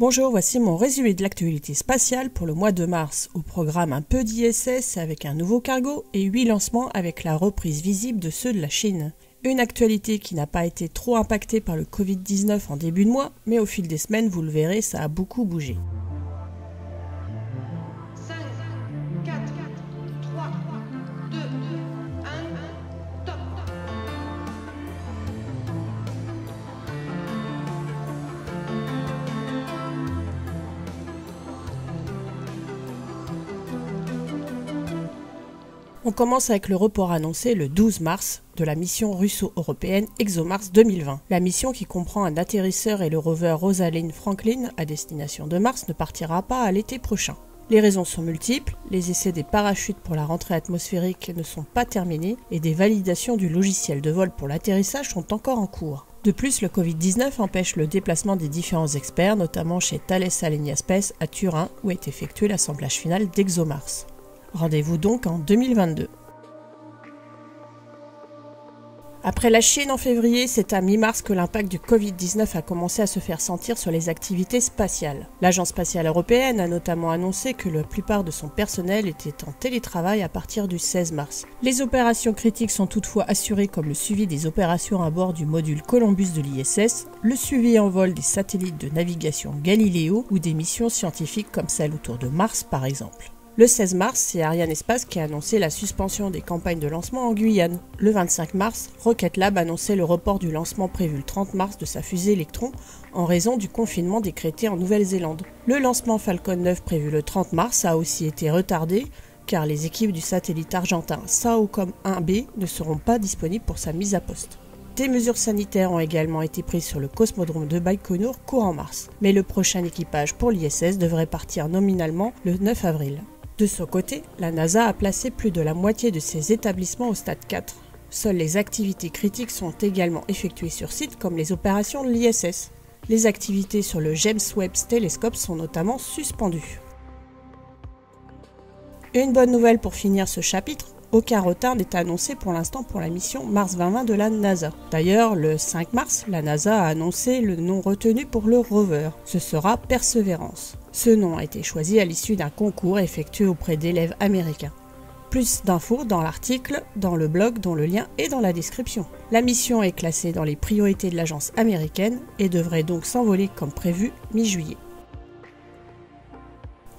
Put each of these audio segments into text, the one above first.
Bonjour, voici mon résumé de l'actualité spatiale pour le mois de mars. Au programme un peu d'ISS avec un nouveau cargo et 8 lancements avec la reprise visible de ceux de la Chine. Une actualité qui n'a pas été trop impactée par le Covid-19 en début de mois, mais au fil des semaines, vous le verrez, ça a beaucoup bougé. 5, 4, 3, 2, 1, top. On commence avec le report annoncé le 12 mars de la mission russo-européenne ExoMars 2020. La mission, qui comprend un atterrisseur et le rover Rosalind Franklin à destination de Mars, ne partira pas à l'été prochain. Les raisons sont multiples, les essais des parachutes pour la rentrée atmosphérique ne sont pas terminés et des validations du logiciel de vol pour l'atterrissage sont encore en cours. De plus, le Covid-19 empêche le déplacement des différents experts, notamment chez Thales Alenia Space à Turin, où est effectué l'assemblage final d'ExoMars. Rendez-vous donc en 2022. Après la Chine en février, c'est à mi-mars que l'impact du Covid-19 a commencé à se faire sentir sur les activités spatiales. L'Agence spatiale européenne a notamment annoncé que la plupart de son personnel était en télétravail à partir du 16 mars. Les opérations critiques sont toutefois assurées, comme le suivi des opérations à bord du module Columbus de l'ISS, le suivi en vol des satellites de navigation Galileo ou des missions scientifiques comme celle autour de Mars par exemple. Le 16 mars, c'est Arianespace qui a annoncé la suspension des campagnes de lancement en Guyane. Le 25 mars, Rocket Lab annonçait le report du lancement prévu le 30 mars de sa fusée Electron en raison du confinement décrété en Nouvelle-Zélande. Le lancement Falcon 9 prévu le 30 mars a aussi été retardé car les équipes du satellite argentin SAOCOM 1B ne seront pas disponibles pour sa mise à poste. Des mesures sanitaires ont également été prises sur le cosmodrome de Baïkonour courant mars, mais le prochain équipage pour l'ISS devrait partir nominalement le 9 avril. De son côté, la NASA a placé plus de la moitié de ses établissements au stade 4. Seules les activités critiques sont également effectuées sur site, comme les opérations de l'ISS. Les activités sur le James Webb Telescope sont notamment suspendues. Une bonne nouvelle pour finir ce chapitre, aucun retard n'est annoncé pour l'instant pour la mission Mars 2020 de la NASA. D'ailleurs, le 5 mars, la NASA a annoncé le nom retenu pour le rover. Ce sera Perseverance. Ce nom a été choisi à l'issue d'un concours effectué auprès d'élèves américains. Plus d'infos dans l'article, dans le blog dont le lien est dans la description. La mission est classée dans les priorités de l'agence américaine et devrait donc s'envoler comme prévu mi-juillet.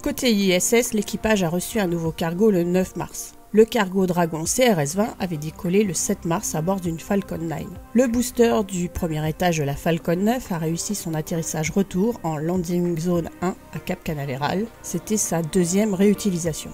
Côté ISS, l'équipage a reçu un nouveau cargo le 9 mars. Le cargo Dragon CRS-20 avait décollé le 7 mars à bord d'une Falcon 9. Le booster du premier étage de la Falcon 9 a réussi son atterrissage retour en Landing Zone 1 à Cap Canaveral. C'était sa deuxième réutilisation.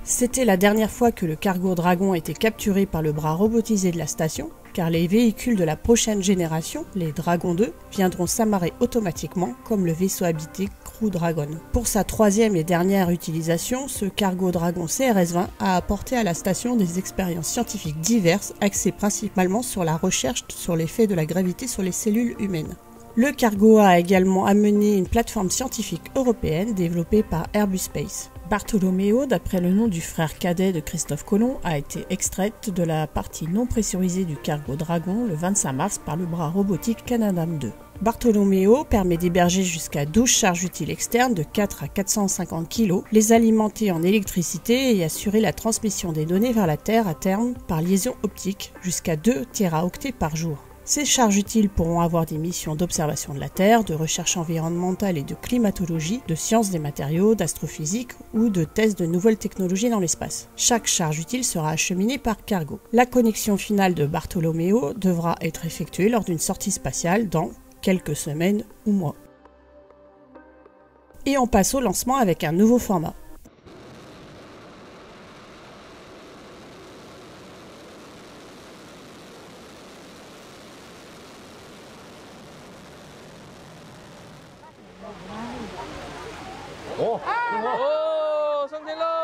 C'était la dernière fois que le cargo Dragon était capturé par le bras robotisé de la station, car les véhicules de la prochaine génération, les Dragon 2, viendront s'amarrer automatiquement comme le vaisseau habité Crew Dragon. Pour sa troisième et dernière utilisation, ce cargo Dragon CRS-20 a apporté à la station des expériences scientifiques diverses axées principalement sur la recherche sur l'effet de la gravité sur les cellules humaines. Le cargo a également amené une plateforme scientifique européenne développée par Airbus Space. Bartholoméo, d'après le nom du frère cadet de Christophe Colomb, a été extraite de la partie non pressurisée du cargo Dragon le 25 mars par le bras robotique Canadarm2. Bartholoméo permet d'héberger jusqu'à 12 charges utiles externes de 4 à 450 kg, les alimenter en électricité et assurer la transmission des données vers la Terre à terme par liaison optique jusqu'à 2 téraoctets par jour. Ces charges utiles pourront avoir des missions d'observation de la Terre, de recherche environnementale et de climatologie, de sciences des matériaux, d'astrophysique ou de tests de nouvelles technologies dans l'espace. Chaque charge utile sera acheminée par cargo. La connexion finale de Bartholoméo devra être effectuée lors d'une sortie spatiale dans quelques semaines ou mois. Et on passe au lancement avec un nouveau format. Oh, Santelo!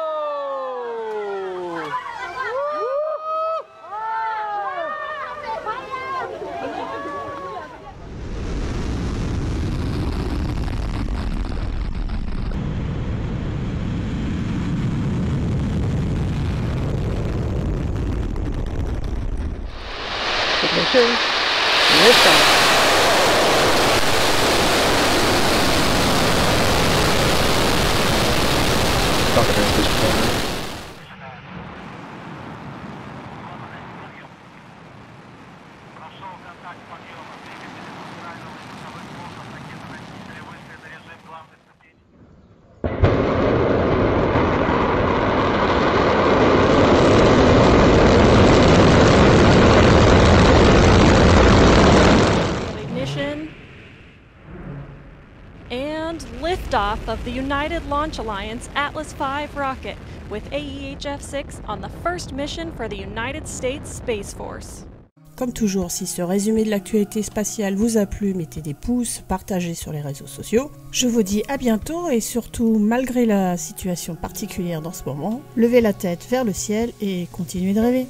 Ignition. Liftoff. And liftoff of the United Launch Alliance Atlas V rocket with AEHF-6 on the first mission for the United States Space Force. Comme toujours, si ce résumé de l'actualité spatiale vous a plu, mettez des pouces, partagez sur les réseaux sociaux. Je vous dis à bientôt et surtout, malgré la situation particulière dans ce moment, levez la tête vers le ciel et continuez de rêver.